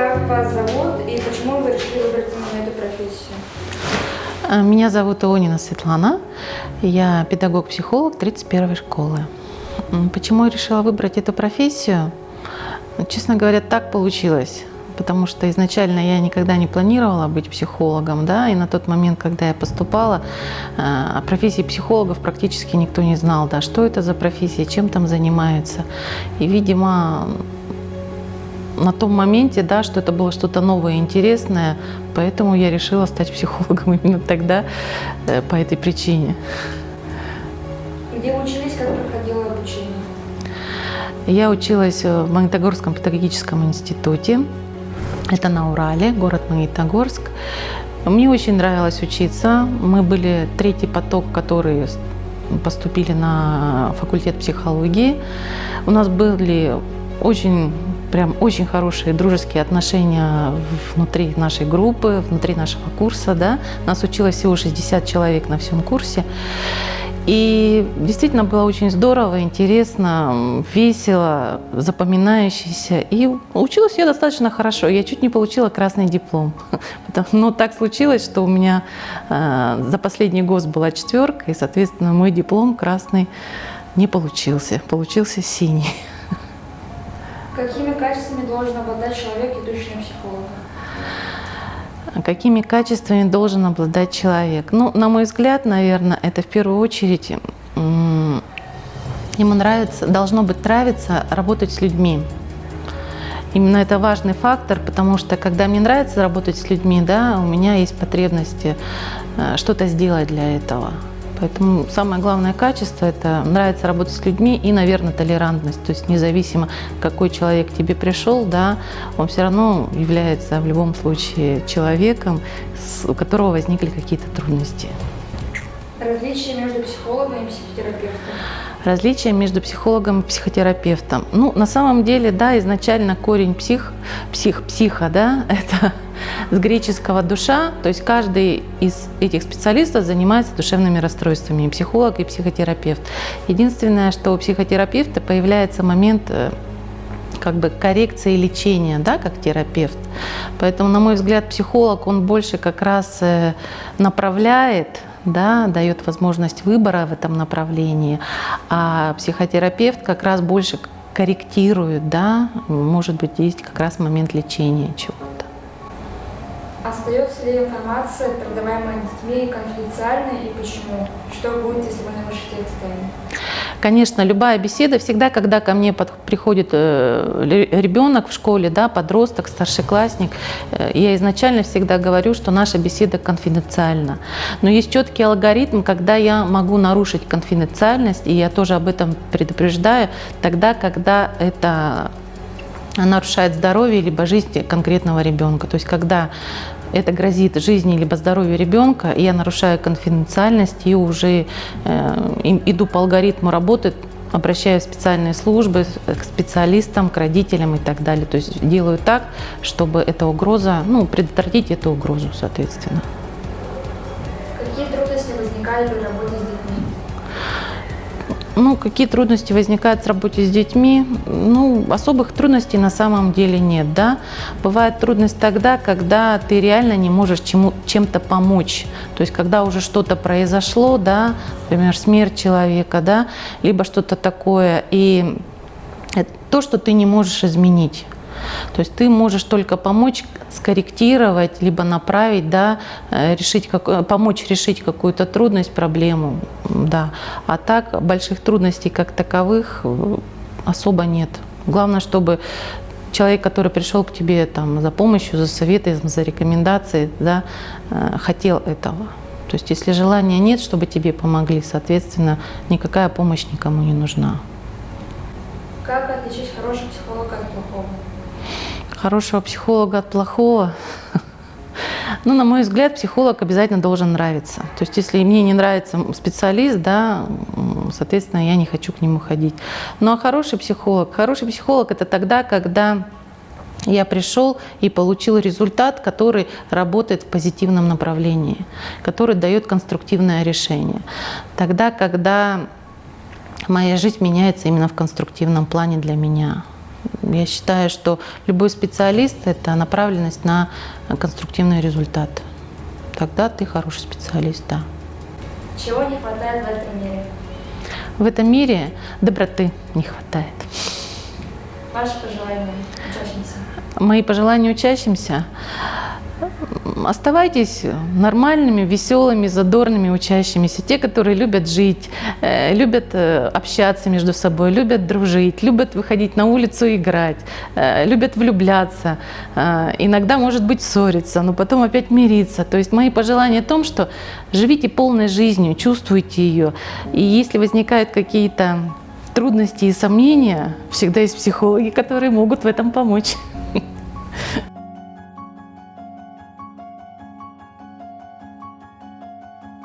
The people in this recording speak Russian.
Как вас зовут и почему вы решили выбрать именно эту профессию? Меня зовут Ионина Светлана, я педагог-психолог 31-й школы. Почему я решила выбрать эту профессию? Честно говоря, так получилось, потому что изначально я никогда не планировала быть психологом, да, и на тот момент, когда я поступала, о профессии психологов практически никто не знал, да, что это за профессия, чем там занимаются. И, видимо, на том моменте, да, что это было что-то новое и интересное, поэтому я решила стать психологом именно тогда, по этой причине. Где вы учились, как проходило обучение? Я училась в Магнитогорском педагогическом институте. Это на Урале, город Магнитогорск. Мне очень нравилось учиться. Мы были третий поток, которые поступили на факультет психологии. У нас были очень хорошие дружеские отношения внутри нашей группы, внутри нашего курса. Да? Нас училось всего 60 человек на всем курсе. И действительно было очень здорово, интересно, весело, запоминающееся. И училась я достаточно хорошо. Я чуть не получила красный диплом. Но так случилось, что у меня за последний год была 4, и, соответственно, мой диплом красный не получился. Получился синий. Какими качествами должен обладать человек, идущий на психолога? Какими качествами должен обладать человек? Ну, на мой взгляд, наверное, это в первую очередь ему должно быть нравиться работать с людьми. Именно это важный фактор, потому что когда мне нравится работать с людьми, да, у меня есть потребности что-то сделать для этого. Поэтому самое главное качество – это нравится работать с людьми и, наверное, толерантность. То есть независимо, какой человек к тебе пришел, да, он все равно является в любом случае человеком, у которого возникли какие-то трудности. Различия между психологом и психотерапевтом? Различия между психологом и психотерапевтом. Ну, на самом деле, да, изначально корень психа, да, это с греческого душа, то есть каждый из этих специалистов занимается душевными расстройствами, и психолог, и психотерапевт. Единственное, что у психотерапевта появляется момент как бы коррекции лечения, да, как терапевт. Поэтому, на мой взгляд, психолог, он больше как раз направляет, да, дает возможность выбора в этом направлении, а психотерапевт как раз больше корректирует, да, может быть, есть как раз момент лечения чего-то. Остается ли информация, передаваемая детьми, конфиденциальной, и почему? Что будет, если вы нарушите эти тайны? Конечно, любая беседа, всегда, когда ко мне приходит ребенок в школе, да, подросток, старшеклассник, я изначально всегда говорю, что наша беседа конфиденциальна. Но есть четкий алгоритм, когда я могу нарушить конфиденциальность, и я тоже об этом предупреждаю, тогда, когда это нарушает здоровье либо жизнь конкретного ребенка. То есть когда это грозит жизни либо здоровью ребенка, и я нарушаю конфиденциальность и уже иду по алгоритму работы, обращаюсь в специальные службы, к специалистам, к родителям и так далее. То есть делаю так, чтобы эта угроза, предотвратить эту угрозу, соответственно. Какие трудности возникали при работе с детьми? Какие трудности возникают в работе с детьми? Особых трудностей на самом деле нет, да. Бывает трудность тогда, когда ты реально не можешь чем-то помочь. То есть, когда уже что-то произошло, да, например, смерть человека, да, либо что-то такое, и то, что ты не можешь изменить. То есть ты можешь только помочь скорректировать, либо направить, да, помочь решить какую-то трудность, проблему. Да. А так больших трудностей как таковых особо нет. Главное, чтобы человек, который пришел к тебе там, за помощью, за советом, за рекомендацией, да, хотел этого. То есть если желания нет, чтобы тебе помогли, соответственно, никакая помощь никому не нужна. Как отличить хорошего психолога от плохого? Хорошего психолога от плохого? На мой взгляд, психолог обязательно должен нравиться. То есть, если мне не нравится специалист, да, соответственно, я не хочу к нему ходить. Ну а хороший психолог это тогда, когда я пришел и получил результат, который работает в позитивном направлении, который дает конструктивное решение. Тогда, когда моя жизнь меняется именно в конструктивном плане для меня. Я считаю, что любой специалист – это направленность на конструктивный результат. Тогда ты хороший специалист, да. Чего не хватает в этом мире? В этом мире доброты не хватает. Ваши пожелания учащимся? Мои пожелания учащимся – оставайтесь нормальными, веселыми, задорными учащимися. Те, которые любят жить, любят общаться между собой, любят дружить, любят выходить на улицу и играть, любят влюбляться, иногда, может быть, ссориться, но потом опять мириться. То есть мои пожелания о том, что живите полной жизнью, чувствуйте ее. И если возникают какие-то трудности и сомнения, всегда есть психологи, которые могут в этом помочь.